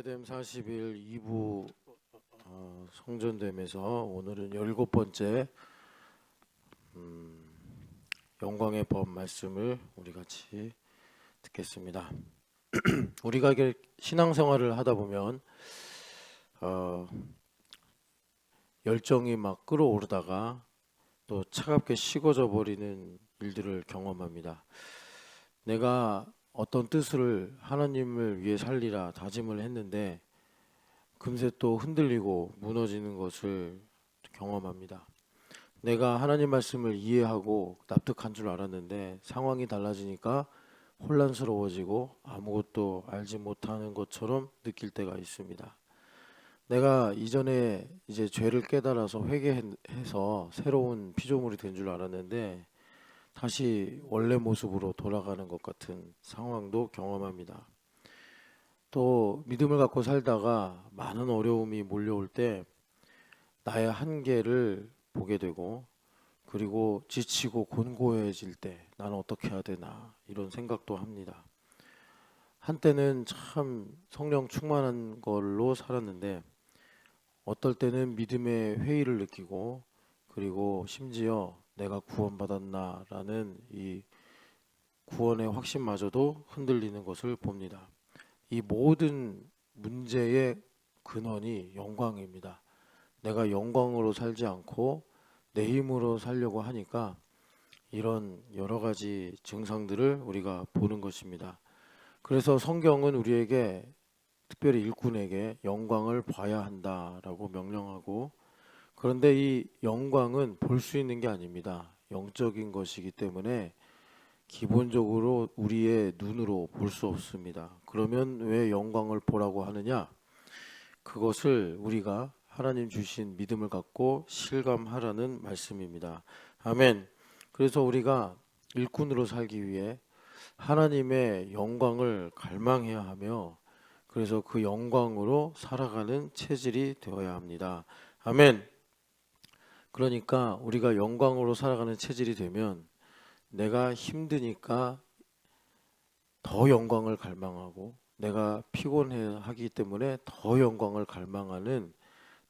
베들레헴 40일 2부 성전됨에서 오늘은 17번째 영광의 법 말씀을 우리 같이 듣겠습니다. 우리가 신앙생활을 하다 보면 열정이 막 끓어오르다가 또 차갑게 식어져 버리는 일들을 경험합니다. 내가 어떤 뜻을 하나님을 위해 살리라 다짐을 했는데 금세 또 흔들리고 무너지는 것을 경험합니다. 내가 하나님 말씀을 이해하고 납득한 줄 알았는데 상황이 달라지니까 혼란스러워지고 아무것도 알지 못하는 것처럼 느낄 때가 있습니다. 내가 이전에 이제 죄를 깨달아서 회개해서 새로운 피조물이 된 줄 알았는데 다시 원래 모습으로 돌아가는 것 같은 상황도 경험합니다. 또 믿음을 갖고 살다가 많은 어려움이 몰려올 때 나의 한계를 보게 되고, 그리고 지치고 곤고해질 때 나는 어떻게 해야 되나 이런 생각도 합니다. 한때는 참 성령 충만한 걸로 살았는데 어떨 때는 믿음의 회의를 느끼고, 그리고 심지어 내가 구원받았나라는 이 구원의 확신마저도 흔들리는 것을 봅니다. 이 모든 문제의 근원이 영광입니다. 내가 영광으로 살지 않고 내 힘으로 살려고 하니까 이런 여러 가지 증상들을 우리가 보는 것입니다. 그래서 성경은 우리에게, 특별히 일꾼에게 영광을 봐야 한다라고 명령하고, 그런데 이 영광은 볼 수 있는 게 아닙니다. 영적인 것이기 때문에 기본적으로 우리의 눈으로 볼 수 없습니다. 그러면 왜 영광을 보라고 하느냐? 그것을 우리가 하나님 주신 믿음을 갖고 실감하라는 말씀입니다. 아멘. 그래서 우리가 일꾼으로 살기 위해 하나님의 영광을 갈망해야 하며, 그래서 그 영광으로 살아가는 체질이 되어야 합니다. 아멘. 그러니까 우리가 영광으로 살아가는 체질이 되면 내가 힘드니까 더 영광을 갈망하고, 내가 피곤하기 때문에 더 영광을 갈망하는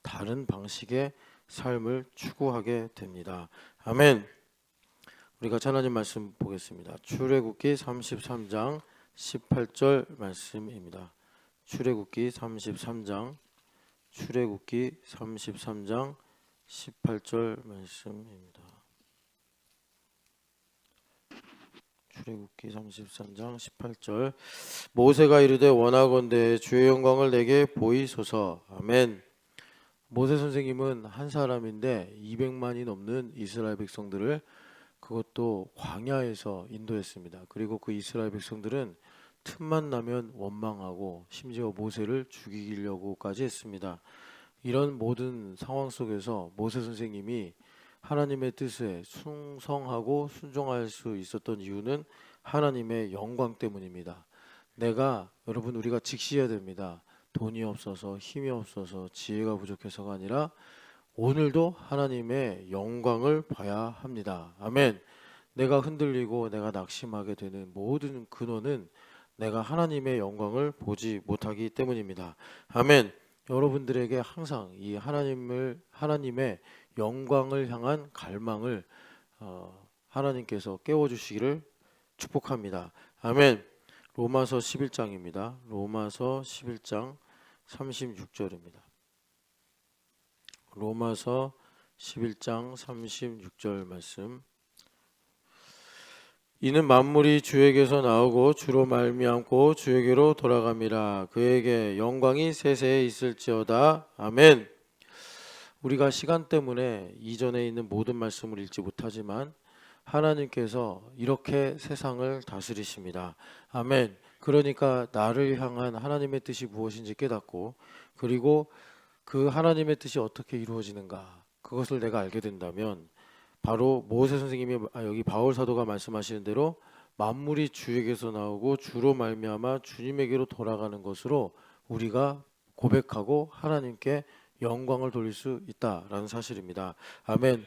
다른 방식의 삶을 추구하게 됩니다. 아멘. 우리 같이 하나님 말씀 보겠습니다. 출애굽기 33장 18절 말씀입니다. 출애굽기 33장 18절 말씀입니다. 출애굽기 33장 18절. 모세가 이르되 원하건대 주의 영광을 내게 보이소서. 아멘. 모세 선생님은 한 사람인데 200만이 넘는 이스라엘 백성들을, 그것도 광야에서 인도했습니다. 그리고 그 이스라엘 백성들은 틈만 나면 원망하고 심지어 모세를 죽이려고까지 했습니다. 이런 모든 상황 속에서 모세 선생님이 하나님의 뜻에 충성하고 순종할 수 있었던 이유는 하나님의 영광 때문입니다. 여러분, 우리가 직시해야 됩니다. 돈이 없어서, 힘이 없어서, 지혜가 부족해서가 아니라 오늘도 하나님의 영광을 봐야 합니다. 아멘. 내가 흔들리고 내가 낙심하게 되는 모든 근원은 내가 하나님의 영광을 보지 못하기 때문입니다. 아멘. 여러분들에게 항상 이 하나님의 영광을 향한 갈망을 하나님께서 깨워주시기를 축복합니다. 아멘. 로마서 11장입니다. 로마서 11장 36절입니다. 로마서 11장 36절 말씀. 이는 만물이 주에게서 나오고 주로 말미암고 주에게로 돌아감이라. 그에게 영광이 세세에 있을지어다. 아멘. 우리가 시간 때문에 이전에 있는 모든 말씀을 읽지 못하지만 하나님께서 이렇게 세상을 다스리십니다. 아멘. 그러니까 나를 향한 하나님의 뜻이 무엇인지 깨닫고, 그리고 그 하나님의 뜻이 어떻게 이루어지는가, 그것을 내가 알게 된다면 바로 모세 선생님이 여기 바울 사도가 말씀하시는 대로 만물이 주에게서 나오고 주로 말미암아 주님에게로 돌아가는 것으로 우리가 고백하고 하나님께 영광을 돌릴 수 있다라는 사실입니다. 아멘.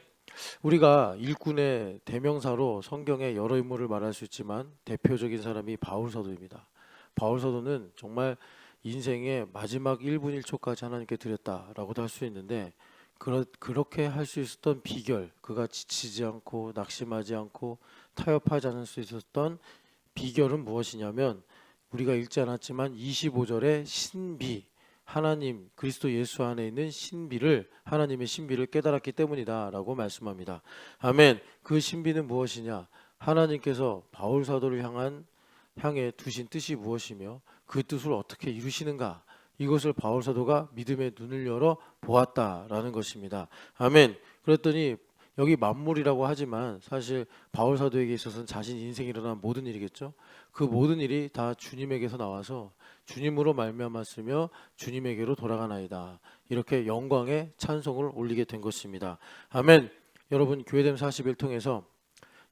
우리가 일꾼의 대명사로 성경의 여러 인물을 말할 수 있지만 대표적인 사람이 바울 사도입니다. 바울 사도는 정말 인생의 마지막 1분 1초까지 하나님께 드렸다라고도 할 수 있는데 그렇게 할 수 있었던 비결, 그가 지치지 않고 낙심하지 않고 타협하지 않을 수 있었던 비결은 무엇이냐면 우리가 읽지 않았지만 25절의 신비, 하나님 그리스도 예수 안에 있는 신비를, 하나님의 신비를 깨달았기 때문이다라고 말씀합니다. 아멘. 그 신비는 무엇이냐? 하나님께서 바울 사도를 향해 두신 뜻이 무엇이며 그 뜻을 어떻게 이루시는가? 이것을 바울 사도가 믿음의 눈을 열어 보았다라는 것입니다. 아멘. 그랬더니 여기 만물이라고 하지만 사실 바울 사도에게 있어서는 자신 인생에 일어난 모든 일이겠죠. 그 모든 일이 다 주님에게서 나와서 주님으로 말미암았으며 주님에게로 돌아가나이다. 이렇게 영광의 찬송을 올리게 된 것입니다. 아멘. 여러분, 교회됨 40일 통해서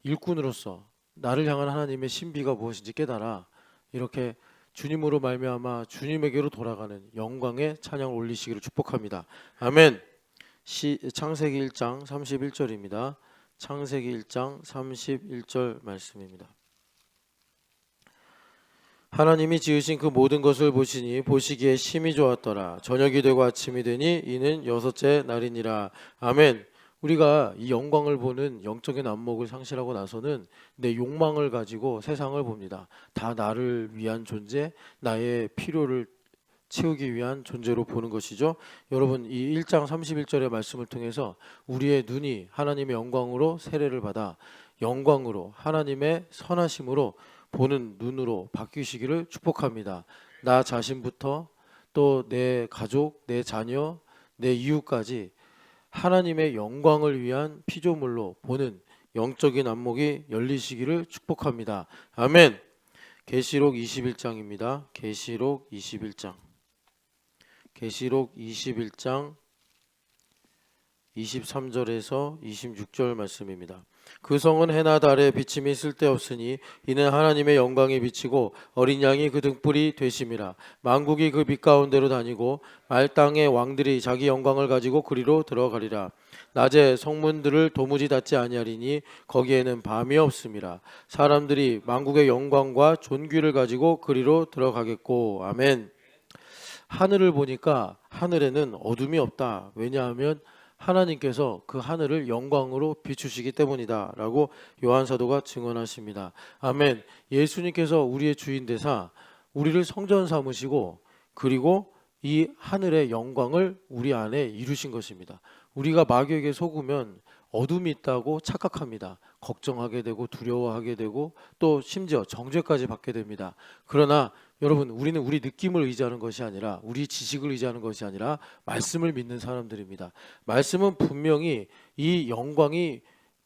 일꾼으로서 나를 향한 하나님의 신비가 무엇인지 깨달아 이렇게 주님으로 말미암아 주님에게로 돌아가는 영광의 찬양을 올리시기를 축복합니다. 아멘. 창세기 1장 31절입니다. 창세기 1장 31절 말씀입니다. 하나님이 지으신 그 모든 것을 보시니 보시기에 심히 좋았더라. 저녁이 되고 아침이 되니 이는 여섯째 날이니라. 아멘. 우리가 이 영광을 보는 영적인 안목을 상실하고 나서는 내 욕망을 가지고 세상을 봅니다. 다 나를 위한 존재, 나의 필요를 채우기 위한 존재로 보는 것이죠. 여러분, 이 1장 31절의 말씀을 통해서 우리의 눈이 하나님의 영광으로 세례를 받아 영광으로 하나님의 선하심으로 보는 눈으로 바뀌시기를 축복합니다. 나 자신부터 또 내 가족, 내 자녀, 내 이웃까지 하나님의 영광을 위한 피조물로 보는 영적인 안목이 열리시기를 축복합니다. 아멘. 계시록 21장입니다. 계시록 21장 23절에서 26절 말씀입니다. 그 성은 해나 달의 비침이 쓸데없으니 이는 하나님의 영광이 비치고 어린 양이 그 등불이 되심이라. 만국이 그 빛 가운데로 다니고 말 땅의 왕들이 자기 영광을 가지고 그리로 들어가리라. 낮에 성문들을 도무지 닫지 아니하리니 거기에는 밤이 없음이라. 사람들이 만국의 영광과 존귀를 가지고 그리로 들어가겠고. 아멘. 하늘을 보니까 하늘에는 어둠이 없다. 왜냐하면 하나님께서 그 하늘을 영광으로 비추시기 때문이다 라고 요한 사도가 증언하십니다. 아멘. 예수님께서 우리의 주인 되사 우리를 성전 삼으시고 그리고 이 하늘의 영광을 우리 안에 이루신 것입니다. 우리가 마귀에게 속으면 어둠이 있다고 착각합니다. 걱정하게 되고 두려워하게 되고 또 심지어 정죄까지 받게 됩니다. 그러나 여러분, 우리는 우리 느낌을 의지하는 것이 아니라 우리 지식을 의지하는 것이 아니라 말씀을 믿는 사람들입니다. 말씀은 분명히 이 영광이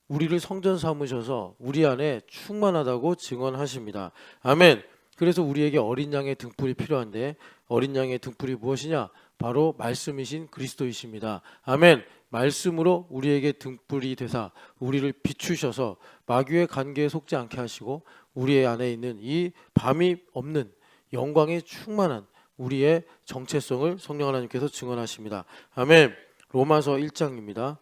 우리를 성전 삼으셔서 우리 안에 충만하다고 증언하십니다. 아멘. 그래서 우리에게 어린 양의 등불이 필요한데 어린 양의 등불이 무엇이냐? 바로 말씀이신 그리스도이십니다. 아멘. 말씀으로 우리에게 등불이 되사 우리를 비추셔서 마귀의 관계에 속지 않게 하시고 우리 안에 있는 이 밤이 없는 영광에 충만한 우리의 정체성을 성령 하나님께서 증언하십니다. 아멘. 로마서 1장입니다.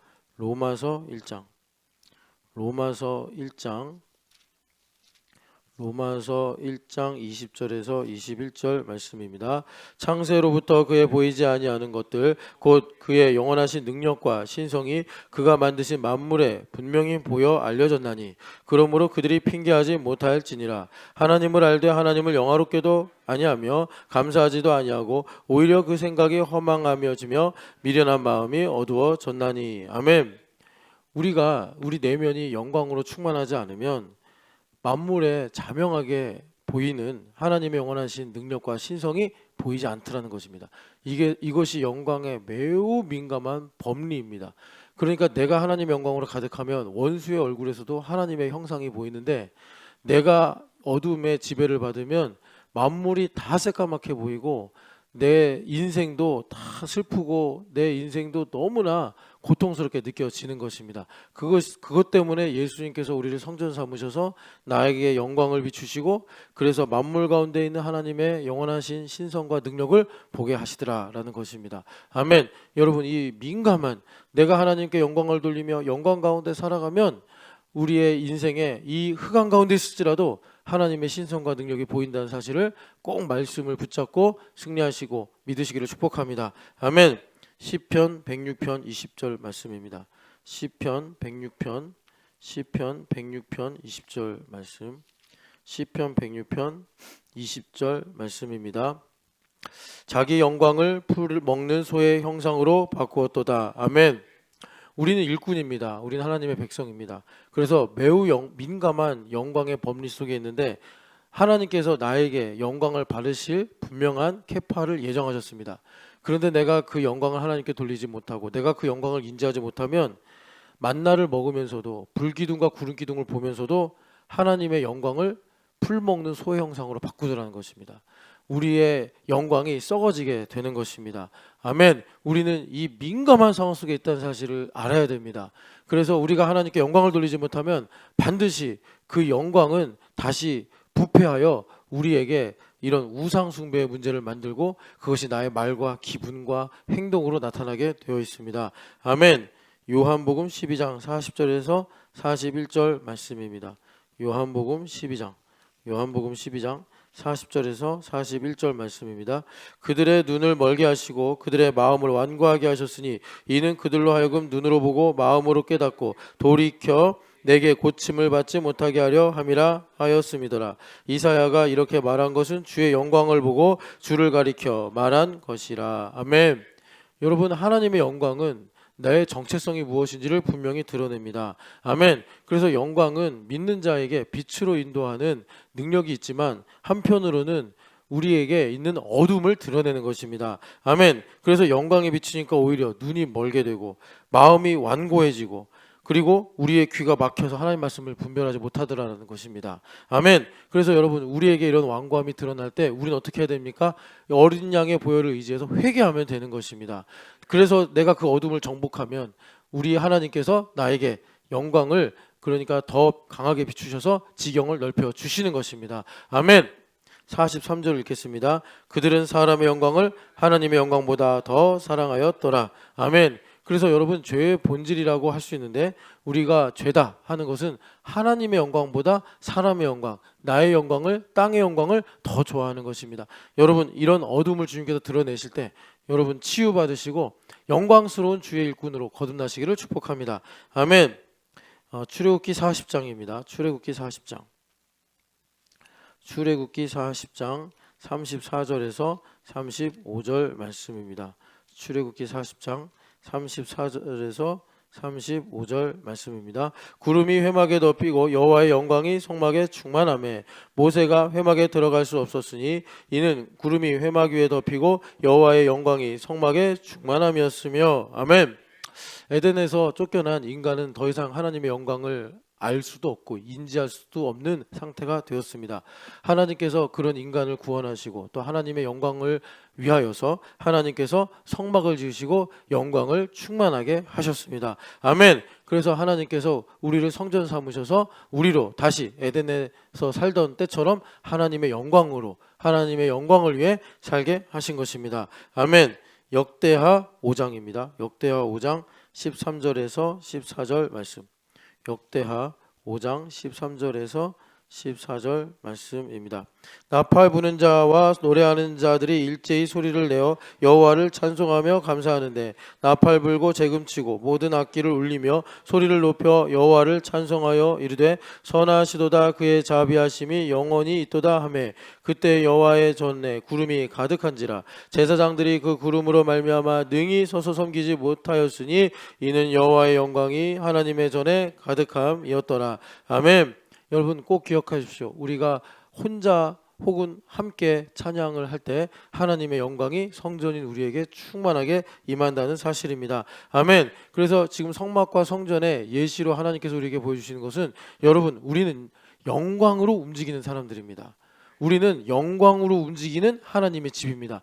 로마서 1장 20절에서 21절 말씀입니다. 창세로부터 그의 보이지 아니하는 것들 곧 그의 영원하신 능력과 신성이 그가 만드신 만물에 분명히 보여 알려졌나니 그러므로 그들이 핑계하지 못할지니라. 하나님을 알되 하나님을 영화롭게도 아니하며 감사하지도 아니하고 오히려 그 생각이 허망하며지며 미련한 마음이 어두워졌나니. 아멘. 우리 내면이 영광으로 충만하지 않으면 만물에 자명하게 보이는 하나님의 영원하신 능력과 신성이 보이지 않더라는 것입니다. 이것이 영광에 매우 민감한 법리입니다. 그러니까 내가 하나님의 영광으로 가득하면 원수의 얼굴에서도 하나님의 형상이 보이는데 내가 어둠의 지배를 받으면 만물이 다 새까맣게 보이고 내 인생도 다 슬프고 내 인생도 너무나 고통스럽게 느껴지는 것입니다. 그것 때문에 예수님께서 우리를 성전 삼으셔서 나에게 영광을 비추시고 그래서 만물 가운데 있는 하나님의 영원하신 신성과 능력을 보게 하시더라라는 것입니다. 아멘. 여러분, 이 민감한 내가 하나님께 영광을 돌리며 영광 가운데 살아가면 우리의 인생에 이 흑암 가운데 있을지라도 하나님의 신성과 능력이 보인다는 사실을 꼭 말씀을 붙잡고 승리하시고 믿으시기를 축복합니다. 아멘. 시편 106편 20절 말씀입니다. 시편 106편 20절 말씀. 시편 106편 20절 말씀입니다. 자기 영광을 풀 먹는 소의 형상으로 바꾸었도다. 아멘. 우리는 일꾼입니다. 우리는 하나님의 백성입니다. 그래서 매우 민감한 영광의 법리 속에 있는데 하나님께서 나에게 영광을 받으실 분명한 케파를 예정하셨습니다. 그런데 내가 그 영광을 하나님께 돌리지 못하고 내가 그 영광을 인지하지 못하면 만나를 먹으면서도 불기둥과 구름기둥을 보면서도 하나님의 영광을 풀먹는 소의 형상으로 바꾸더라는 것입니다. 우리의 영광이 썩어지게 되는 것입니다. 아멘. 우리는 이 민감한 상황 속에 있다는 사실을 알아야 됩니다. 그래서 우리가 하나님께 영광을 돌리지 못하면 반드시 그 영광은 다시 부패하여 우리에게 이런 우상 숭배의 문제를 만들고 그것이 나의 말과 기분과 행동으로 나타나게 되어 있습니다. 아멘. 요한복음 12장 40절에서 41절 말씀입니다. 요한복음 12장 40절에서 41절 말씀입니다. 그들의 눈을 멀게 하시고 그들의 마음을 완고하게 하셨으니 이는 그들로 하여금 눈으로 보고 마음으로 깨닫고 돌이켜 내게 고침을 받지 못하게 하려 함이라 하였음이더라. 이사야가 이렇게 말한 것은 주의 영광을 보고 주를 가리켜 말한 것이라. 아멘. 여러분, 하나님의 영광은 나의 정체성이 무엇인지를 분명히 드러냅니다. 아멘. 그래서 영광은 믿는 자에게 빛으로 인도하는 능력이 있지만 한편으로는 우리에게 있는 어둠을 드러내는 것입니다. 아멘. 그래서 영광이 비치니까 오히려 눈이 멀게 되고 마음이 완고해지고 그리고 우리의 귀가 막혀서 하나님 말씀을 분별하지 못하더라는 것입니다. 아멘. 그래서 여러분, 우리에게 이런 완고함이 드러날 때 우리는 어떻게 해야 됩니까? 어린 양의 보혈을 의지해서 회개하면 되는 것입니다. 그래서 내가 그 어둠을 정복하면 우리 하나님께서 나에게 영광을 그러니까 더 강하게 비추셔서 지경을 넓혀 주시는 것입니다. 아멘. 43절 읽겠습니다. 그들은 사람의 영광을 하나님의 영광보다 더 사랑하였더라. 아멘. 그래서 여러분, 죄의 본질이라고 할 수 있는데 우리가 죄다 하는 것은 하나님의 영광보다 사람의 영광, 나의 영광을, 땅의 영광을 더 좋아하는 것입니다. 여러분, 이런 어둠을 주님께서 드러내실 때 여러분 치유받으시고 영광스러운 주의 일꾼으로 거듭나시기를 축복합니다. 아멘. 출애굽기 40장입니다. 출애굽기 40장 34절에서 35절 말씀입니다. 출애굽기 40장 34절에서 35절 말씀입니다. 구름이 회막에 덮이고 여호와의 영광이 성막에 충만하매 모세가 회막에 들어갈 수 없었으니 이는 구름이 회막 위에 덮이고 여호와의 영광이 성막에 충만함이었으며. 아멘. 에덴에서 쫓겨난 인간은 더 이상 하나님의 영광을 알 수도 없고 인지할 수도 없는 상태가 되었습니다. 하나님께서 그런 인간을 구원하시고 또 하나님의 영광을 위하여서 하나님께서 성막을 지으시고 영광을 충만하게 하셨습니다. 아멘. 그래서 하나님께서 우리를 성전 삼으셔서 우리로 다시 에덴에서 살던 때처럼 하나님의 영광으로 하나님의 영광을 위해 살게 하신 것입니다. 아멘. 역대하 5장입니다. 역대하 5장 13절에서 14절 말씀. 역대하 5장 13절에서 14절 말씀입니다. 나팔 부는 자와 노래하는 자들이 일제히 소리를 내어 여호와를 찬송하며 감사하는데 나팔 불고 재금치고 모든 악기를 울리며 소리를 높여 여호와를 찬송하여 이르되 선하시도다 그의 자비하심이 영원히 있도다 하매 그때 여호와의 전에 구름이 가득한지라 제사장들이 그 구름으로 말미암아 능히 서서 섬기지 못하였으니 이는 여호와의 영광이 하나님의 전에 가득함이었더라. 아멘. 여러분 꼭 기억하십시오. 우리가 혼자 혹은 함께 찬양을 할 때 하나님의 영광이 성전인 우리에게 충만하게 임한다는 사실입니다. 아멘. 그래서 지금 성막과 성전의 예시로 하나님께서 우리에게 보여주시는 것은 여러분, 우리는 영광으로 움직이는 사람들입니다. 우리는 영광으로 움직이는 하나님의 집입니다.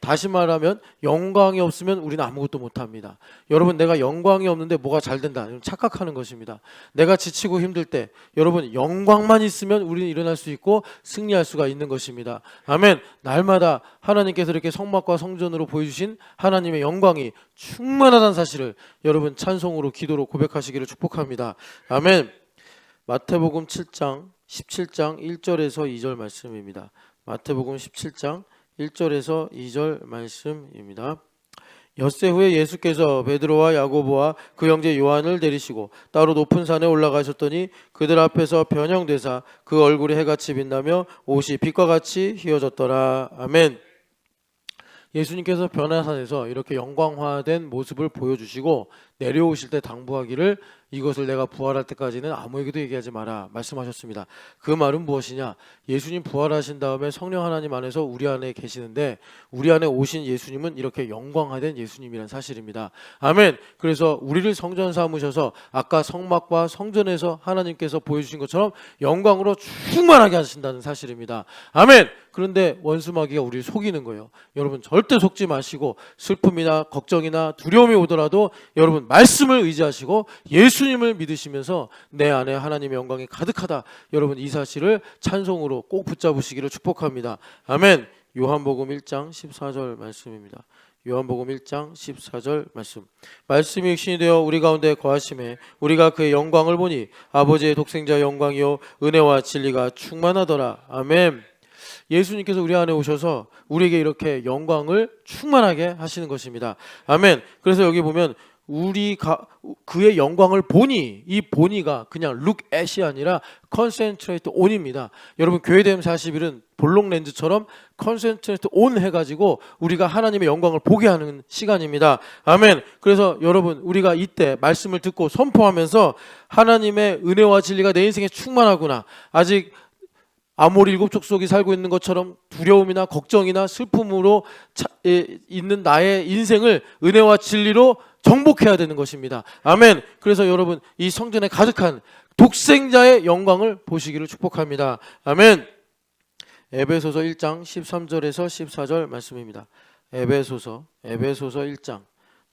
다시 말하면 영광이 없으면 우리는 아무것도 못합니다. 여러분, 내가 영광이 없는데 뭐가 잘 된다, 착각하는 것입니다. 내가 지치고 힘들 때 여러분, 영광만 있으면 우리는 일어날 수 있고 승리할 수가 있는 것입니다. 아멘. 날마다 하나님께서 이렇게 성막과 성전으로 보여주신 하나님의 영광이 충만하다는 사실을 여러분 찬송으로 기도로 고백하시기를 축복합니다. 아멘. 마태복음 7장 17장 1절에서 2절 말씀입니다. 마태복음 17장 1절에서 2절 말씀입니다. 엿새 후에 예수께서 베드로와 야고보와 그 형제 요한을 데리시고 따로 높은 산에 올라가셨더니 그들 앞에서 변형되사 그 얼굴이 해같이 빛나며 옷이 빛과 같이 휘어졌더라. 아멘. 예수님께서 변화산에서 이렇게 영광화된 모습을 보여주시고 내려오실 때 당부하기를 이것을 내가 부활할 때까지는 아무에게도 얘기하지 마라 말씀하셨습니다. 그 말은 무엇이냐? 예수님 부활하신 다음에 성령 하나님 안에서 우리 안에 계시는데 우리 안에 오신 예수님은 이렇게 영광화된 예수님이란 사실입니다. 아멘. 그래서 우리를 성전 삼으셔서 아까 성막과 성전에서 하나님께서 보여주신 것처럼 영광으로 충만하게 하신다는 사실입니다. 아멘. 그런데 원수마귀가 우리를 속이는 거예요. 여러분 절대 속지 마시고 슬픔이나 걱정이나 두려움이 오더라도 여러분 말씀을 의지하시고 예수님을 믿으시면서 내 안에 하나님의 영광이 가득하다. 여러분 이 사실을 찬송으로 꼭 붙잡으시기를 축복합니다. 아멘. 요한복음 1장 14절 말씀입니다. 요한복음 1장 14절 말씀. 말씀이 육신이 되어 우리 가운데 거하심에 우리가 그의 영광을 보니 아버지의 독생자의 영광이요 은혜와 진리가 충만하더라. 아멘. 예수님께서 우리 안에 오셔서 우리에게 이렇게 영광을 충만하게 하시는 것입니다. 아멘. 그래서 여기 보면 우리가 그의 영광을 보니, 이 보니가 그냥 look at이 아니라 concentrate on입니다. 여러분 교회됨 40일은 볼록 렌즈처럼 concentrate on 해가지고 우리가 하나님의 영광을 보게 하는 시간입니다. 아멘. 그래서 여러분 우리가 이때 말씀을 듣고 선포하면서 하나님의 은혜와 진리가 내 인생에 충만하구나, 아직 아모리 일곱 족속이 살고 있는 것처럼 두려움이나 걱정이나 슬픔으로 있는 나의 인생을 은혜와 진리로 정복해야 되는 것입니다. 아멘. 그래서 여러분 이 성전에 가득한 독생자의 영광을 보시기를 축복합니다. 아멘. 에베소서 1장 13절에서 14절 말씀입니다. 에베소서 1장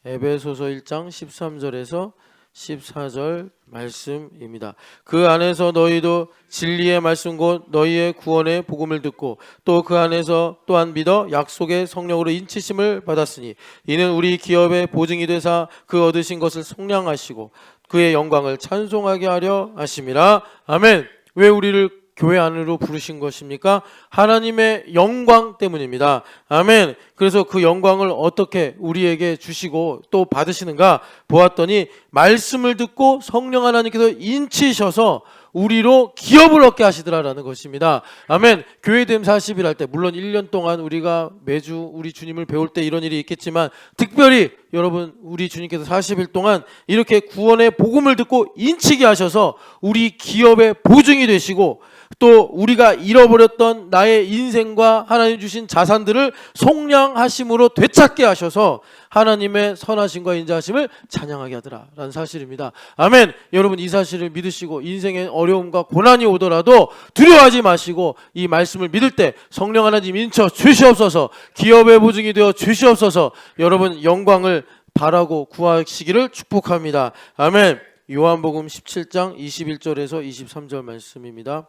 13절에서 14절 말씀입니다. 그 안에서 너희도 진리의 말씀 곧 너희의 구원의 복음을 듣고 또 그 안에서 또한 믿어 약속의 성령으로 인치심을 받았으니 이는 우리 기업의 보증이 되사 그 얻으신 것을 속량하시고 그의 영광을 찬송하게 하려 하심이라. 아멘. 왜 우리를 교회 안으로 부르신 것입니까? 하나님의 영광 때문입니다. 아멘. 그래서 그 영광을 어떻게 우리에게 주시고 또 받으시는가 보았더니 말씀을 듣고 성령 하나님께서 인치셔서 우리로 기업을 얻게 하시더라라는 것입니다. 아멘. 교회됨 40일 할 때 물론 1년 동안 우리가 매주 우리 주님을 배울 때 이런 일이 있겠지만 특별히 여러분 우리 주님께서 40일 동안 이렇게 구원의 복음을 듣고 인치게 하셔서 우리 기업의 보증이 되시고 또 우리가 잃어버렸던 나의 인생과 하나님 주신 자산들을 속량하심으로 되찾게 하셔서 하나님의 선하심과 인자하심을 찬양하게 하더라라는 사실입니다. 아멘. 여러분 이 사실을 믿으시고 인생의 어려움과 고난이 오더라도 두려워하지 마시고 이 말씀을 믿을 때 성령 하나님 인쳐 주시옵소서, 기업의 보증이 되어 주시옵소서, 여러분 영광을 바라고 구하시기를 축복합니다. 아멘. 요한복음 17장 21절에서 23절 말씀입니다.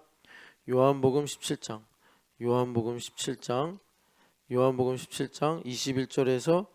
요한복음 17장 21절에서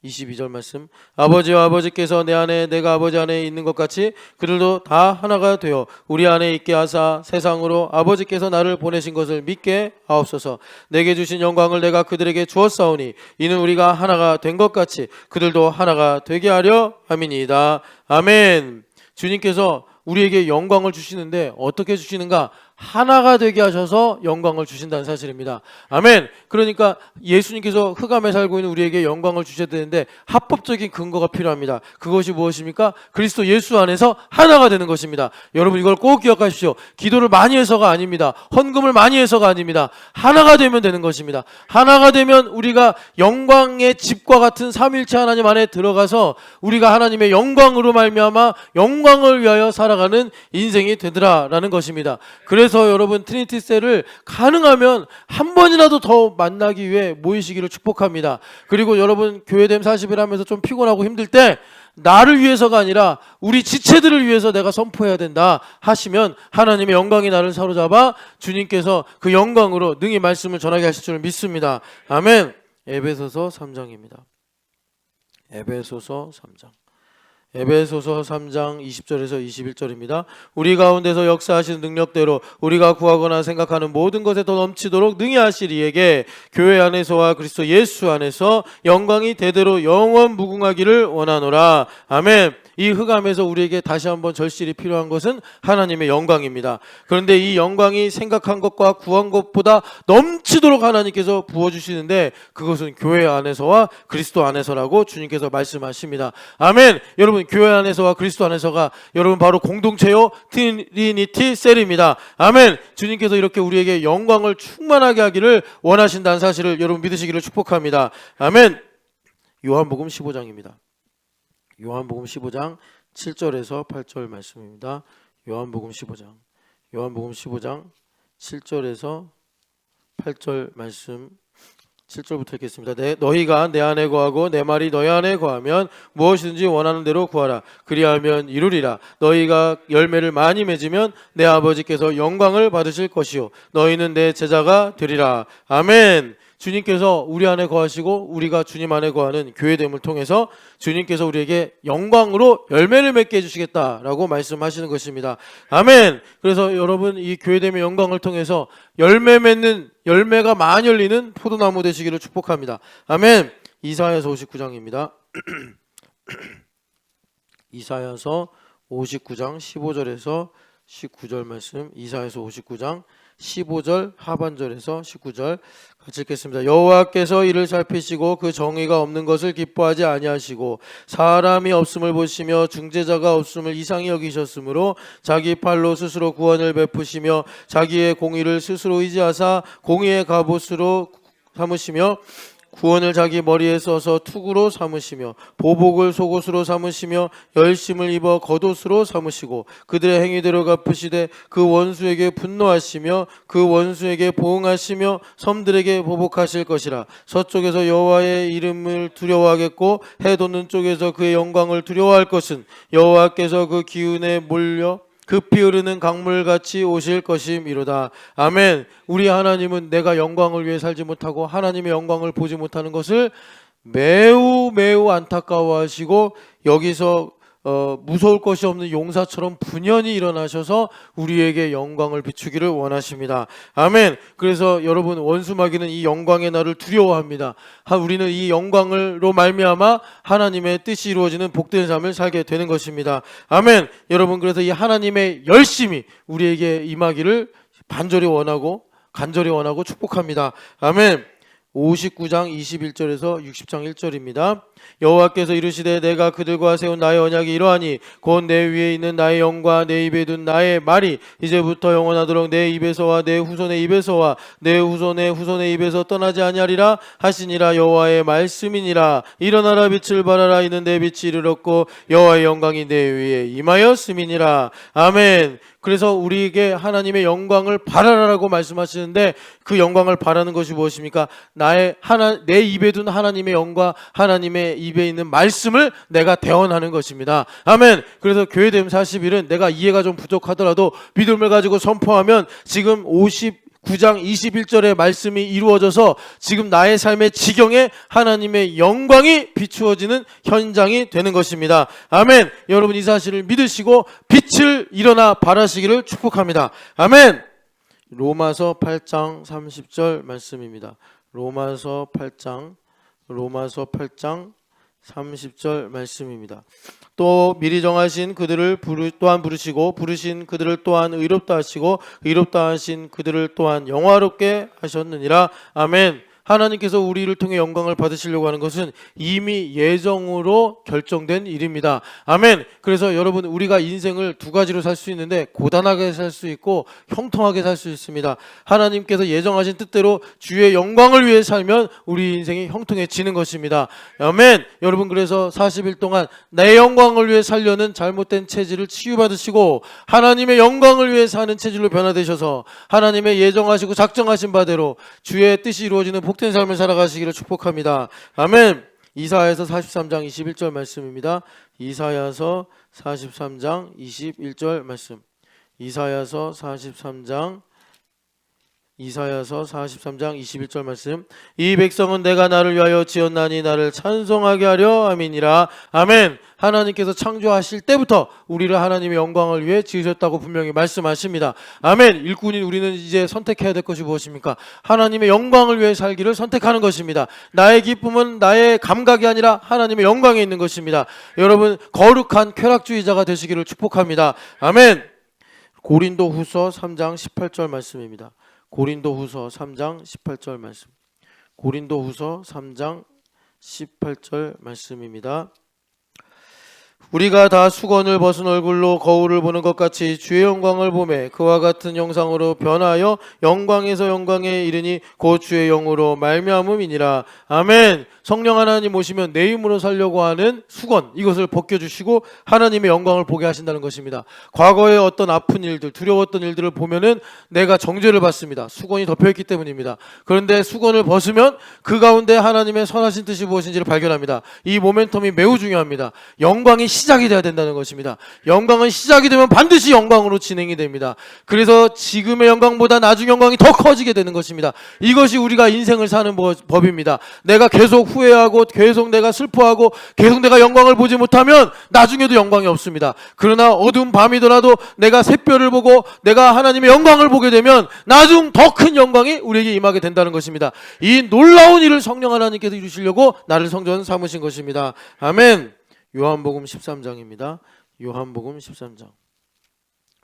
22절 말씀. 아버지와 아버지께서 내 안에 내가 아버지 안에 있는 것 같이 그들도 다 하나가 되어 우리 안에 있게 하사 세상으로 아버지께서 나를 보내신 것을 믿게 하옵소서. 내게 주신 영광을 내가 그들에게 주었사오니 이는 우리가 하나가 된 것 같이 그들도 하나가 되게 하려 함이니이다. 아멘. 주님께서 우리에게 영광을 주시는데 어떻게 주시는가? 하나가 되게 하셔서 영광을 주신다는 사실입니다. 아멘. 그러니까 예수님께서 흑암에 살고 있는 우리에게 영광을 주셔야 되는데 합법적인 근거가 필요합니다. 그것이 무엇입니까? 그리스도 예수 안에서 하나가 되는 것입니다. 여러분 이걸 꼭 기억하십시오. 기도를 많이 해서가 아닙니다. 헌금을 많이 해서가 아닙니다. 하나가 되면 되는 것입니다. 하나가 되면 우리가 영광의 집과 같은 삼위일체 하나님 안에 들어가서 우리가 하나님의 영광으로 말미암아 영광을 위하여 살아가는 인생이 되더라라는 것입니다. 그래서 여러분 트리니티셀을 가능하면 한 번이라도 더 만나기 위해 모이시기를 축복합니다. 그리고 여러분 교회됨 40일 하면서 좀 피곤하고 힘들 때 나를 위해서가 아니라 우리 지체들을 위해서 내가 선포해야 된다 하시면 하나님의 영광이 나를 사로잡아 주님께서 그 영광으로 능히 말씀을 전하게 하실 줄 믿습니다. 아멘. 에베소서 3장입니다. 에베소서 3장 에베소서 3장 20절에서 21절입니다. 우리 가운데서 역사하시는 능력대로 우리가 구하거나 생각하는 모든 것에 더 넘치도록 능히 하시리 이에게 교회 안에서와 그리스도 예수 안에서 영광이 대대로 영원 무궁하기를 원하노라. 아멘. 이 흑암에서 우리에게 다시 한번 절실히 필요한 것은 하나님의 영광입니다. 그런데 이 영광이 생각한 것과 구한 것보다 넘치도록 하나님께서 부어주시는데 그것은 교회 안에서와 그리스도 안에서라고 주님께서 말씀하십니다. 아멘. 여러분, 교회 안에서와 그리스도 안에서가 여러분 바로 공동체요 트리니티 셀입니다. 아멘. 주님께서 이렇게 우리에게 영광을 충만하게 하기를 원하신다는 사실을 여러분 믿으시기를 축복합니다. 아멘. 요한복음 15장입니다. 요한복음 15장 7절에서 8절 말씀입니다. 요한복음 15장 7절에서 8절 말씀 7절부터 읽겠습니다. 너희가 내 안에 거하고 내 말이 너희 안에 거하면 무엇이든지 원하는 대로 구하라. 그리하면 이루리라. 너희가 열매를 많이 맺으면 내 아버지께서 영광을 받으실 것이요 너희는 내 제자가 되리라. 아멘. 주님께서 우리 안에 거하시고 우리가 주님 안에 거하는 교회됨을 통해서 주님께서 우리에게 영광으로 열매를 맺게 해주시겠다라고 말씀하시는 것입니다. 아멘. 그래서 여러분 이 교회됨의 영광을 통해서 열매 맺는 열매가 많이 열리는 포도나무 되시기를 축복합니다. 아멘. 이사야서 59장입니다. 이사야서 59장 15절에서 19절 말씀. 이사야서 59장 15절 하반절에서 19절 같이 읽겠습니다. 여호와께서 이를 살피시고 그 정의가 없는 것을 기뻐하지 아니하시고 사람이 없음을 보시며 중재자가 없음을 이상히 여기셨으므로 자기 팔로 스스로 구원을 베푸시며 자기의 공의를 스스로 의지하사 공의의 갑옷으로 삼으시며 구원을 자기 머리에 써서 투구로 삼으시며 보복을 속옷으로 삼으시며 열심을 입어 겉옷으로 삼으시고 그들의 행위대로 갚으시되 그 원수에게 분노하시며 그 원수에게 보응하시며 섬들에게 보복하실 것이라. 서쪽에서 여호와의 이름을 두려워하겠고 해 돋는 쪽에서 그의 영광을 두려워할 것은 여호와께서 그 기운에 몰려 급히 흐르는 강물같이 오실 것임이로다. 아멘. 우리 하나님은 내가 영광을 위해 살지 못하고 하나님의 영광을 보지 못하는 것을 매우 안타까워하시고 여기서 무서울 것이 없는 용사처럼 분연히 일어나셔서 우리에게 영광을 비추기를 원하십니다. 아멘. 그래서 여러분 원수마귀는 이 영광의 날을 두려워합니다. 우리는 이 영광으로 말미암아 하나님의 뜻이 이루어지는 복된 삶을 살게 되는 것입니다. 아멘. 여러분 그래서 이 하나님의 열심이 우리에게 임하기를 간절히 원하고 축복합니다. 아멘. 59장 21절에서 60장 1절입니다. 여호와께서 이르시되 내가 그들과 세운 나의 언약이 이러하니 곧 내 위에 있는 나의 영과 내 입에 둔 나의 말이 이제부터 영원하도록 내 입에서와 내 후손의 입에서와 내 후손의 후손의 입에서 떠나지 아니하리라 하시니라. 여호와의 말씀이니라. 일어나라 빛을 발하라. 이는 내 빛이 이르렀고 여호와의 영광이 내 위에 임하였음이니라. 아멘. 그래서 우리에게 하나님의 영광을 바라라라고 말씀하시는데 그 영광을 바라는 것이 무엇입니까? 내 입에 둔 하나님의 영과 하나님의 입에 있는 말씀을 내가 대언하는 것입니다. 아멘. 그래서 교회됨 40일은 내가 이해가 좀 부족하더라도 믿음을 가지고 선포하면 지금 59장 21절의 말씀이 이루어져서 지금 나의 삶의 지경에 하나님의 영광이 비추어지는 현장이 되는 것입니다. 아멘. 여러분 이 사실을 믿으시고 빛을 일어나 바라시기를 축복합니다. 아멘. 로마서 8장 30절 말씀입니다. 로마서 8장 30절 말씀입니다. 또 미리 정하신 그들을 또한 부르시고 부르신 그들을 또한 의롭다 하시고 의롭다 하신 그들을 또한 영화롭게 하셨느니라. 아멘. 하나님께서 우리를 통해 영광을 받으시려고 하는 것은 이미 예정으로 결정된 일입니다. 아멘. 그래서 여러분 우리가 인생을 두 가지로 살 수 있는데 고단하게 살 수 있고 형통하게 살 수 있습니다. 하나님께서 예정하신 뜻대로 주의 영광을 위해 살면 우리 인생이 형통해지는 것입니다. 아멘. 여러분 그래서 40일 동안 내 영광을 위해 살려는 잘못된 체질을 치유받으시고 하나님의 영광을 위해 사는 체질로 변화되셔서 하나님의 예정하시고 작정하신 바대로 주의 뜻이 이루어지는 복된 삶을 살아가시기를 축복합니다. 아멘. 이사야서 43장 21절 말씀입니다. 이사야서 43장 21절 말씀. 이사야서 43장 이사야서 43장 21절 말씀. 이 백성은 내가 나를 위하여 지었나니 나를 찬송하게 하려 함이니라. 아멘. 하나님께서 창조하실 때부터 우리를 하나님의 영광을 위해 지으셨다고 분명히 말씀하십니다. 아멘. 일꾼인 우리는 이제 선택해야 될 것이 무엇입니까? 하나님의 영광을 위해 살기를 선택하는 것입니다. 나의 기쁨은 나의 감각이 아니라 하나님의 영광에 있는 것입니다. 여러분, 거룩한 쾌락주의자가 되시기를 축복합니다. 아멘. 고린도후서 3장 18절 말씀입니다. 고린도후서 3장 18절 말씀. 고린도후서 3장 18절 말씀입니다. 우리가 다 수건을 벗은 얼굴로 거울을 보는 것 같이 주의 영광을 보매 그와 같은 형상으로 변하여 영광에서 영광에 이르니 곧 주의 영으로 말미암음이니라. 아멘. 성령 하나님 오시면 내 힘으로 살려고 하는 수건, 이것을 벗겨주시고 하나님의 영광을 보게 하신다는 것입니다. 과거에 어떤 아픈 일들, 두려웠던 일들을 보면은 내가 정죄를 받습니다. 수건이 덮여있기 때문입니다. 그런데 수건을 벗으면 그 가운데 하나님의 선하신 뜻이 무엇인지를 발견합니다. 이 모멘텀이 매우 중요합니다. 영광이 시작이 돼야 된다는 것입니다. 영광은 시작이 되면 반드시 영광으로 진행이 됩니다. 그래서 지금의 영광보다 나중 영광이 더 커지게 되는 것입니다. 이것이 우리가 인생을 사는 법입니다. 내가 계속 후회하고 계속 내가 슬퍼하고 계속 내가 영광을 보지 못하면 나중에도 영광이 없습니다. 그러나 어두운 밤이더라도 내가 샛별을 보고 내가 하나님의 영광을 보게 되면 나중 더 큰 영광이 우리에게 임하게 된다는 것입니다. 이 놀라운 일을 성령 하나님께서 이루시려고 나를 성전 삼으신 것입니다. 아멘. 요한복음 13장입니다. 요한복음 13장.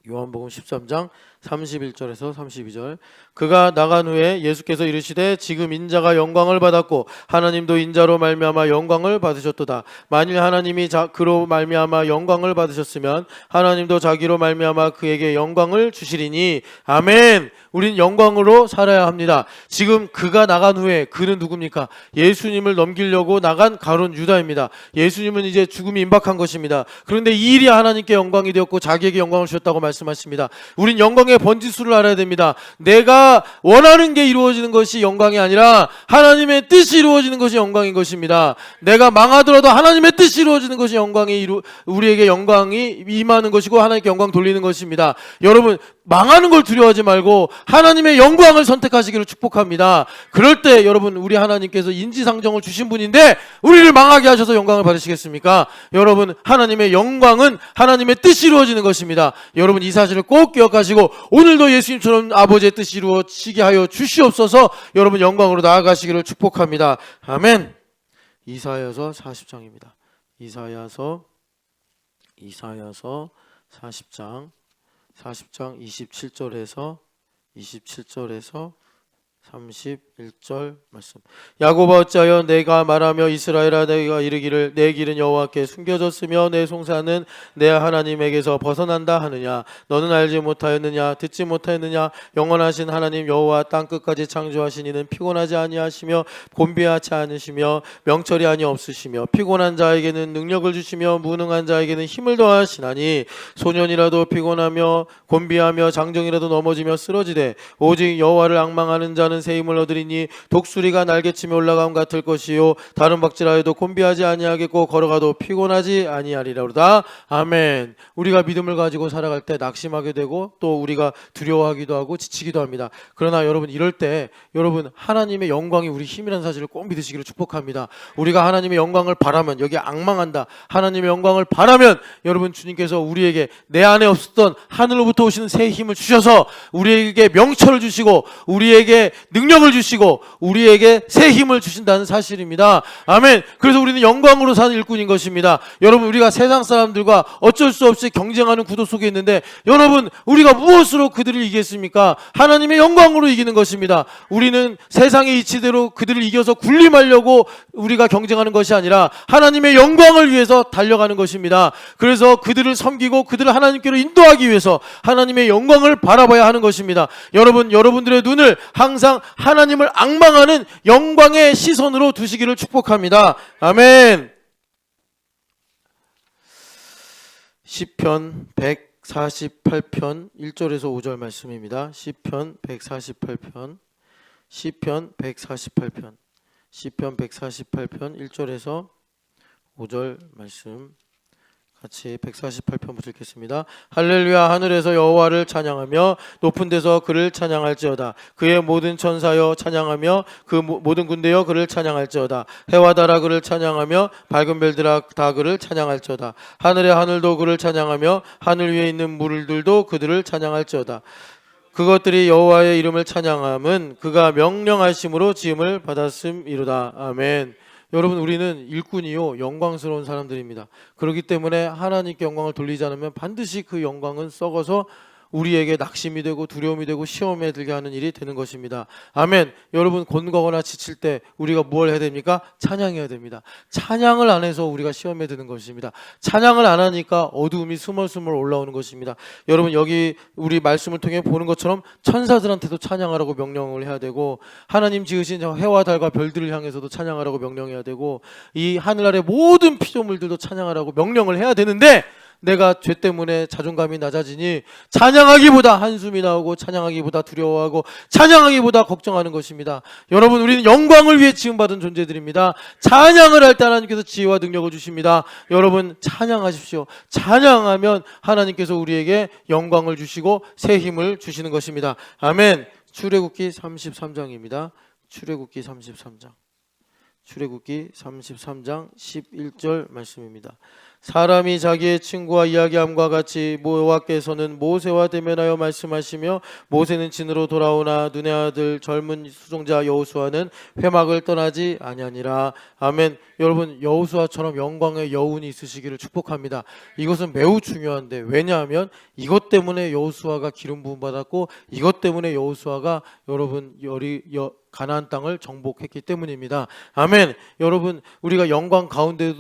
요한복음 13장 31절에서 32절. 그가 나간 후에 예수께서 이르시되 지금 인자가 영광을 받았고 하나님도 인자로 말미암아 영광을 받으셨도다. 만일 하나님이 그로 말미암아 영광을 받으셨으면 하나님도 자기로 말미암아 그에게 영광을 주시리니. 아멘. 우린 영광으로 살아야 합니다. 지금 그가 나간 후에 그는 누굽니까? 예수님을 넘기려고 나간 가룟 유다입니다. 예수님은 이제 죽음이 임박한 것입니다. 그런데 이 일이 하나님께 영광이 되었고 자기에게 영광을 주셨다고 말씀하십니다. 우린 영광의 번지수를 알아야 됩니다. 내가 원하는 게 이루어지는 것이 영광이 아니라 하나님의 뜻이 이루어지는 것이 영광인 것입니다. 내가 망하더라도 하나님의 뜻이 이루어지는 것이 우리에게 영광이 임하는 것이고 하나님께 영광 돌리는 것입니다. 여러분, 망하는 걸 두려워하지 말고 하나님의 영광을 선택하시기를 축복합니다. 그럴 때 여러분, 우리 하나님께서 인지상정을 주신 분인데 우리를 망하게 하셔서 영광을 받으시겠습니까? 여러분, 하나님의 영광은 하나님의 뜻이 이루어지는 것입니다. 여러분, 이 사실을 꼭 기억하시고 오늘도 예수님처럼 아버지의 뜻이 이루어지게 하여 주시옵소서. 여러분, 영광으로 나아가시기를 축복합니다. 아멘. 이사야서 40장입니다. 이사야서 40장 27절에서 31절 말씀. 야곱아 어찌하여 내가 말하며 이스라엘아 내가 이르기를 내 길은 여호와께 숨겨졌으며 내 송사는 내 하나님에게서 벗어난다 하느냐. 너는 알지 못하였느냐 듣지 못하였느냐. 영원하신 하나님 여호와 땅끝까지 창조하신 이는 피곤하지 아니하시며 곤비하지 않으시며 명철이 아니없으시며 피곤한 자에게는 능력을 주시며 무능한 자에게는 힘을 더하시나니. 소년이라도 피곤하며 곤비하며 장정이라도 넘어지며 쓰러지되 오직 여호와를 앙망하는 자는 새 힘을 얻으리니 독수리가 날개치며 올라감 같을 것이요 다른 박질하여도 곤비하지 아니하겠고 걸어가도 피곤하지 아니하리로다. 아멘. 우리가 믿음을 가지고 살아갈 때 낙심하게 되고 또 우리가 두려워하기도 하고 지치기도 합니다. 그러나 여러분, 이럴 때 여러분, 하나님의 영광이 우리 힘이라는 사실을 꼭 믿으시기를 축복합니다. 우리가 하나님의 영광을 바라면, 여기 앙망한다, 하나님의 영광을 바라면 여러분, 주님께서 우리에게 내 안에 없었던 하늘로부터 오시는 새 힘을 주셔서 우리에게 명철을 주시고 우리에게 능력을 주시고 우리에게 새 힘을 주신다는 사실입니다. 아멘. 그래서 우리는 영광으로 사는 일꾼인 것입니다. 여러분, 우리가 세상 사람들과 어쩔 수 없이 경쟁하는 구도 속에 있는데 여러분, 우리가 무엇으로 그들을 이기겠습니까? 하나님의 영광으로 이기는 것입니다. 우리는 세상의 이치대로 그들을 이겨서 군림하려고 우리가 경쟁하는 것이 아니라 하나님의 영광을 위해서 달려가는 것입니다. 그래서 그들을 섬기고 그들을 하나님께로 인도하기 위해서 하나님의 영광을 바라봐야 하는 것입니다. 여러분, 여러분들의 눈을 항상 하나님을 앙망하는 영광의 시선으로 두시기를 축복합니다. 아멘. 시편 148편 1절에서 5절 말씀입니다. 시편 148편 1절에서 5절 말씀 같이 148편 읽겠습니다. 할렐루야. 하늘에서 여호와를 찬양하며 높은 데서 그를 찬양할지어다. 그의 모든 천사여 찬양하며 그 모든 군대여 그를 찬양할지어다. 해와 달아 그를 찬양하며 밝은 별들아 다 그를 찬양할지어다. 하늘의 하늘도 그를 찬양하며 하늘 위에 있는 물들도 그들을 찬양할지어다. 그것들이 여호와의 이름을 찬양함은 그가 명령하심으로 지음을 받았음이로다. 아멘. 여러분, 우리는 일꾼이요 영광스러운 사람들입니다. 그렇기 때문에 하나님께 영광을 돌리지 않으면 반드시 그 영광은 썩어서 우리에게 낙심이 되고 두려움이 되고 시험에 들게 하는 일이 되는 것입니다. 아멘. 여러분, 곤거거나 지칠 때 우리가 뭘 해야 됩니까? 찬양해야 됩니다. 찬양을 안 해서 우리가 시험에 드는 것입니다. 찬양을 안 하니까 어두움이 스멀스멀 올라오는 것입니다. 여러분, 여기 우리 말씀을 통해 보는 것처럼 천사들한테도 찬양하라고 명령을 해야 되고, 하나님 지으신 해와 달과 별들을 향해서도 찬양하라고 명령해야 되고, 이 하늘 아래 모든 피조물들도 찬양하라고 명령을 해야 되는데, 내가 죄 때문에 자존감이 낮아지니 찬양하기보다 한숨이 나오고 찬양하기보다 두려워하고 찬양하기보다 걱정하는 것입니다. 여러분, 우리는 영광을 위해 지음받은 존재들입니다. 찬양을 할 때 하나님께서 지혜와 능력을 주십니다. 여러분, 찬양하십시오. 찬양하면 하나님께서 우리에게 영광을 주시고 새 힘을 주시는 것입니다. 아멘. 출애굽기 33장입니다. 출애굽기 33장. 출애굽기 33장 11절 말씀입니다. 사람이 자기의 친구와 이야기함과 같이 여호와께서는 모세와 대면하여 말씀하시며 모세는 진으로 돌아오나 눈의 아들 젊은 수종자 여호수아는 회막을 떠나지 아니하니라. 아멘. 여러분, 여호수아처럼 영광의 여운이 있으시기를 축복합니다. 이것은 매우 중요한데, 왜냐하면 이것 때문에 여호수아가 기름 부음 받았고 이것 때문에 여호수아가 여러분 가나안 땅을 정복했기 때문입니다. 아멘. 여러분, 우리가 영광 가운데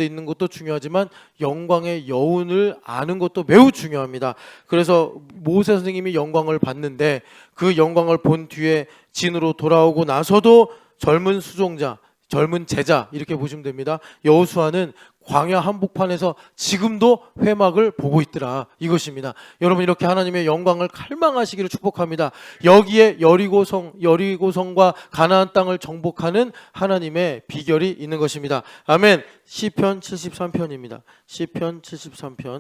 있는 것도 중요하지만 영광의 여운을 아는 것도 매우 중요합니다. 그래서 모세 선생님이 영광을 받는데 그 영광을 본 뒤에 진으로 돌아오고 나서도 젊은 수종자, 젊은 제자, 이렇게 보시면 됩니다. 여호수아는 광야 한복판에서 지금도 회막을 보고 있더라, 이것입니다. 여러분, 이렇게 하나님의 영광을 갈망하시기를 축복합니다. 여기에 여리고성과 가나안 땅을 정복하는 하나님의 비결이 있는 것입니다. 아멘. 시편 73편입니다. 시편 73편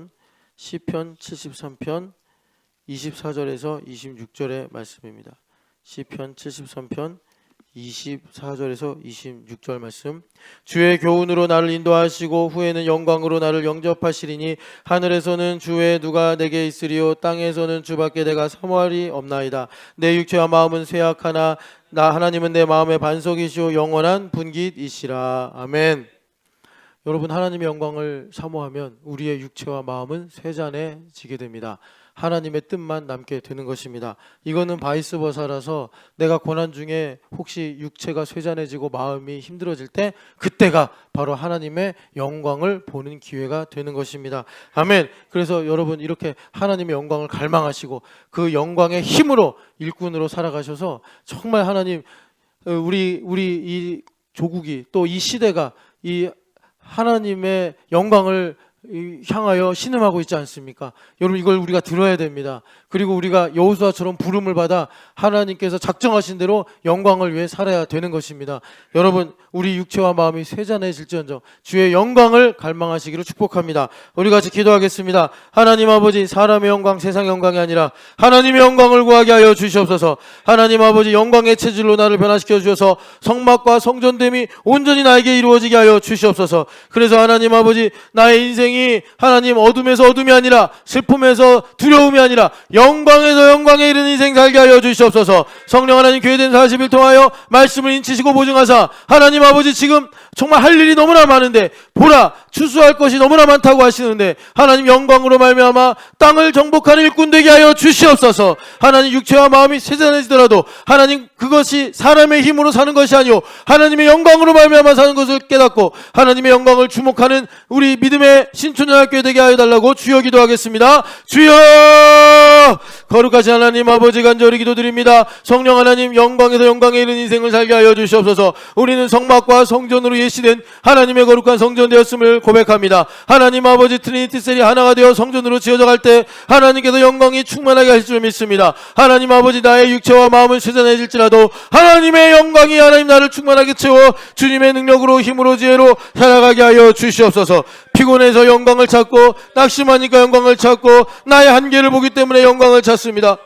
24절에서 26절의 말씀입니다. 시편 73편 24절에서 26절 말씀. 주의 교훈으로 나를 인도하시고 후에는 영광으로 나를 영접하시리니 하늘에서는 주의 누가 내게 있으리요 땅에서는 주밖에 내가 사모할이 없나이다. 내 육체와 마음은 쇠약하나 나 하나님은 내 마음의 반석이시오 영원한 분깃이시라. 아멘. 여러분, 하나님의 영광을 사모하면 우리의 육체와 마음은 쇠잔해지게 됩니다. 하나님의 뜻만 남게 되는 것입니다. 이거는 바이스 버사라서 내가 고난 중에 혹시 육체가 쇠잔해지고 마음이 힘들어질 때 그때가 바로 하나님의 영광을 보는 기회가 되는 것입니다. 아멘. 그래서 여러분, 이렇게 하나님의 영광을 갈망하시고 그 영광의 힘으로 일꾼으로 살아가셔서 정말 하나님, 우리 이 조국이 또 이 시대가 이 하나님의 영광을 향하여 신음하고 있지 않습니까? 여러분, 이걸 우리가 들어야 됩니다. 그리고 우리가 여호수아처럼 부름을 받아 하나님께서 작정하신 대로 영광을 위해 살아야 되는 것입니다. 여러분, 우리 육체와 마음이 쇠잔해질지언정 주의 영광을 갈망하시기를 축복합니다. 우리 같이 기도하겠습니다. 하나님 아버지, 사람의 영광, 세상의 영광이 아니라 하나님의 영광을 구하게 하여 주시옵소서. 하나님 아버지, 영광의 체질로 나를 변화시켜 주셔서 성막과 성전됨이 온전히 나에게 이루어지게 하여 주시옵소서. 그래서 하나님 아버지, 나의 인생이 하나님 어둠에서 어둠이 아니라 슬픔에서 두려움이 아니라 영광에서 영광에 이르는 인생 살게 하여 주시옵소서. 성령 하나님, 교회된 40일 통하여 말씀을 인치시고 보증하사 하나님 아버지, 지금 정말 할 일이 너무나 많은데 보라, 추수할 것이 너무나 많다고 하시는데 하나님 영광으로 말미암아 땅을 정복하는 일꾼 되게 하여 주시옵소서. 하나님, 육체와 마음이 쇠잔해지더라도 하나님 그것이 사람의 힘으로 사는 것이 아니오 하나님의 영광으로 말미암아 사는 것을 깨닫고 하나님의 영광을 주목하는 우리 믿음의 신촌연합교회 되게 하여 달라고 주여 기도하겠습니다. 주여, 거룩하신 하나님 아버지, 간절히 기도드립니다. 성령 하나님, 영광에서 영광에 이르는 인생을 살게 하여 주시옵소서. 우리는 성막과 성전으로 예시된 하나님의 거룩한 성전 되었음을 고백합니다. 하나님 아버지, 트리니티 셀이 하나가 되어 성전으로 지어져 갈 때 하나님께서 영광이 충만하게 하실 줄 믿습니다. 하나님 아버지, 나의 육체와 마음은 쇠잔해질지라도 하나님의 영광이 하나님 나를 충만하게 채워 주님의 능력으로 힘으로 지혜로 살아가게 하여 주시옵소서. 피곤해서 영광을 찾고 낙심하니까 영광을 찾고 나의 한계를 보기 때문에 영광을 찾습니다.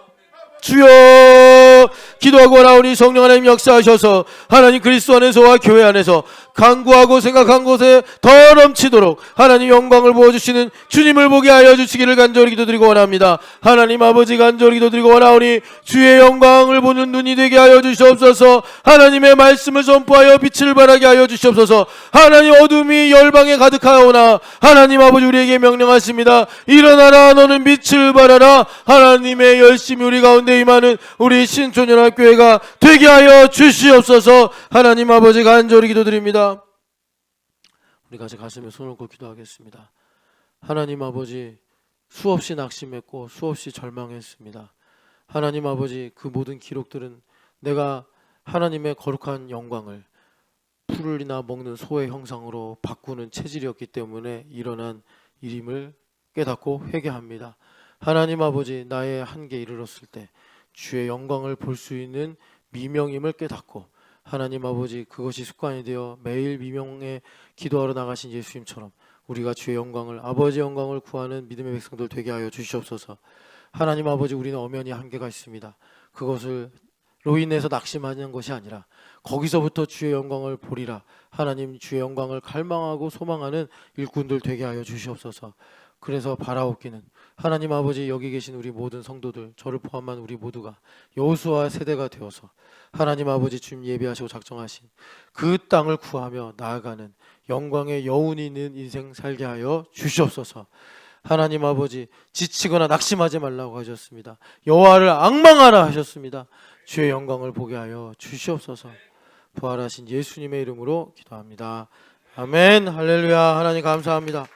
주여, 기도하고 나오니 성령 하나님 역사하셔서 하나님 그리스도 안에서와 교회 안에서 간구하고 생각한 곳에 더 넘치도록 하나님 영광을 부어주시는 주님을 보게 하여 주시기를 간절히 기도드리고 원합니다. 하나님 아버지 간절히 기도드리고 원하오니 주의 영광을 보는 눈이 되게 하여 주시옵소서. 하나님의 말씀을 선포하여 빛을 발하게 하여 주시옵소서. 하나님 어둠이 열방에 가득하오나 하나님 아버지 우리에게 명령하십니다. 일어나라, 너는 빛을 발하라. 하나님의 열심히 우리 가운데 임하는 우리 신촌연합교회가 되게 하여 주시옵소서. 하나님 아버지 간절히 기도드립니다. 우리 같이 가슴에 손을 얹고 기도하겠습니다. 하나님 아버지, 수없이 낙심했고 수없이 절망했습니다. 하나님 아버지, 그 모든 기록들은 내가 하나님의 거룩한 영광을 풀이나 먹는 소의 형상으로 바꾸는 체질이었기 때문에 일어난 일임을 깨닫고 회개합니다. 하나님 아버지, 나의 한계에 이르렀을 때 주의 영광을 볼 수 있는 미명임을 깨닫고 하나님 아버지, 그것이 습관이 되어 매일 미명에 기도하러 나가신 예수님처럼 우리가 주의 영광을, 아버지의 영광을 구하는 믿음의 백성들 되게 하여 주시옵소서. 하나님 아버지, 우리는 엄연히 한계가 있습니다. 그것을 로 인해서 낙심하는 것이 아니라 거기서부터 주의 영광을 보리라. 하나님 주의 영광을 갈망하고 소망하는 일꾼들 되게 하여 주시옵소서. 그래서 바라옵기는 하나님 아버지, 여기 계신 우리 모든 성도들, 저를 포함한 우리 모두가 여호수아 세대가 되어서 하나님 아버지 주님 예비하시고 작정하신 그 땅을 구하며 나아가는 영광의 여운이 있는 인생 살게 하여 주시옵소서. 하나님 아버지, 지치거나 낙심하지 말라고 하셨습니다. 여호와를 앙망하라 하셨습니다. 주의 영광을 보게 하여 주시옵소서. 부활하신 예수님의 이름으로 기도합니다. 아멘. 할렐루야. 하나님 감사합니다.